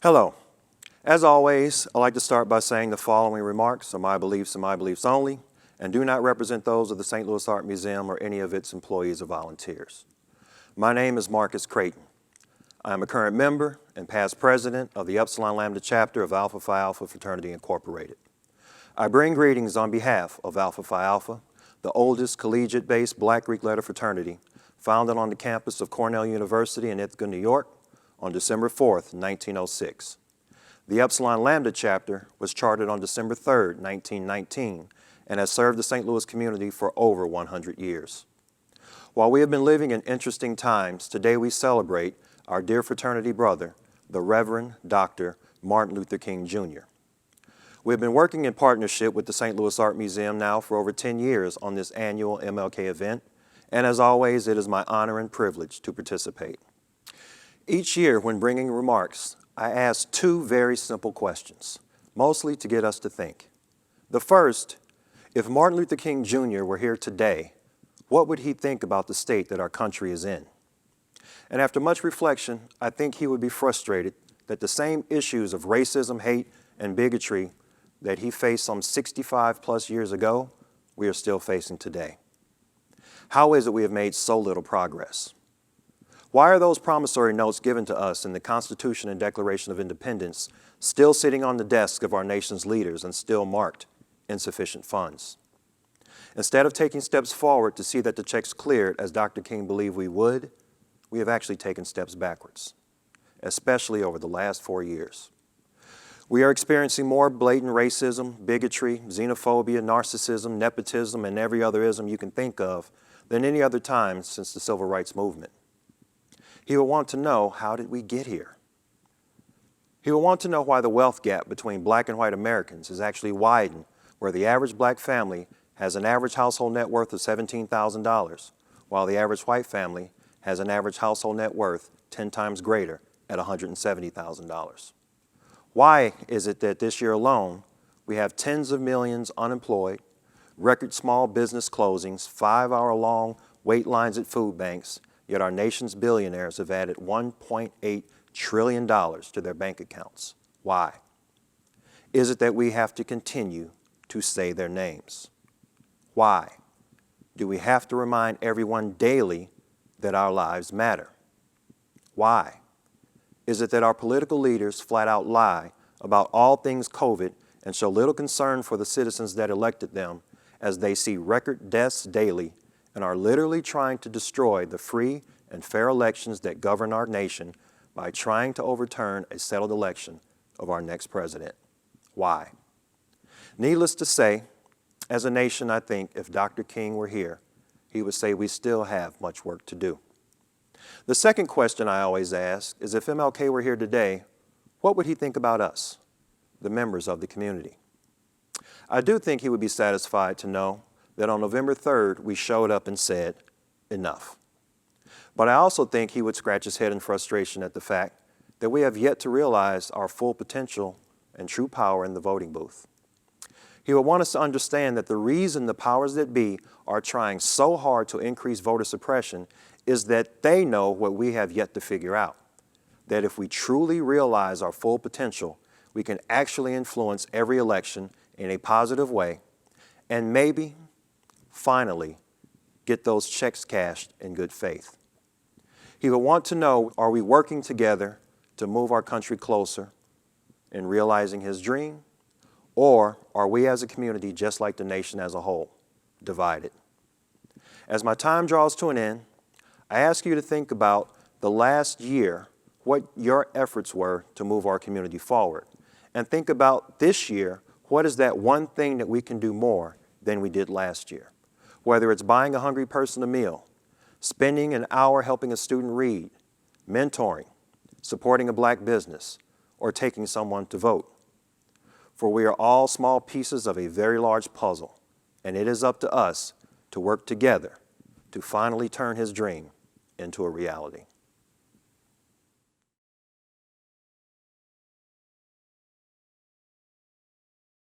Hello. As always, I'd like to start by saying the following remarks are my beliefs and my beliefs only, and do not represent those of the St. Louis Art Museum or any of its employees or volunteers. My name is Marcus Creighton. I am a current member and past president of the Upsilon Lambda chapter of Alpha Phi Alpha Fraternity Incorporated. I bring greetings on behalf of Alpha Phi Alpha, the oldest collegiate-based Black Greek letter fraternity founded on the campus of Cornell University in Ithaca, New York, on December 4th, 1906. The Upsilon Lambda chapter was chartered on December 3rd, 1919, and has served the St. Louis community for over 100 years. While we have been living in interesting times, today we celebrate our dear fraternity brother, the Reverend Dr. Martin Luther King, Jr. We have been working in partnership with the St. Louis Art Museum now for over 10 years on this annual MLK event, and as always, it is my honor and privilege to participate. Each year when bringing remarks, I ask two very simple questions, mostly to get us to think. The first, if Martin Luther King Jr. were here today, what would he think about the state that our country is in? And after much reflection, I think he would be frustrated that the same issues of racism, hate, and bigotry that he faced some 65 plus years ago, we are still facing today. How is it we have made so little progress? Why are those promissory notes given to us in the Constitution and Declaration of Independence still sitting on the desk of our nation's leaders and still marked insufficient funds? Instead of taking steps forward to see that the checks cleared as Dr. King believed we would, we have actually taken steps backwards, especially over the last 4 years. We are experiencing more blatant racism, bigotry, xenophobia, narcissism, nepotism, and every other ism you can think of than any other time since the Civil Rights Movement. He will want to know, how did we get here? He will want to know why the wealth gap between black and white Americans is actually widened, where the average black family has an average household net worth of $17,000, while the average white family has an average household net worth 10 times greater at $170,000. Why is it that this year alone, we have tens of millions unemployed, record small business closings, 5-hour-long wait lines at food banks, yet our nation's billionaires have added $1.8 trillion to their bank accounts? Why? Is it that we have to continue to say their names? Why? Do we have to remind everyone daily that our lives matter? Why? Is it that our political leaders flat out lie about all things COVID and show little concern for the citizens that elected them as they see record deaths daily and are literally trying to destroy the free and fair elections that govern our nation by trying to overturn a settled election of our next president? Why? Needless to say, as a nation, I think if Dr. King were here, he would say we still have much work to do. The second question I always ask is, if MLK were here today, what would he think about us, the members of the community? I do think he would be satisfied to know that on November 3rd, we showed up and said, enough. But I also think he would scratch his head in frustration at the fact that we have yet to realize our full potential and true power in the voting booth. He would want us to understand that the reason the powers that be are trying so hard to increase voter suppression is that they know what we have yet to figure out, that if we truly realize our full potential, we can actually influence every election in a positive way, and maybe, finally, get those checks cashed in good faith. He would want to know, are we working together to move our country closer in realizing his dream? Or are we as a community, just like the nation as a whole, divided? As my time draws to an end, I ask you to think about the last year, what your efforts were to move our community forward. And think about this year, what is that one thing that we can do more than we did last year? Whether it's buying a hungry person a meal, spending an hour helping a student read, mentoring, supporting a black business, or taking someone to vote. For we are all small pieces of a very large puzzle, and it is up to us to work together to finally turn his dream into a reality.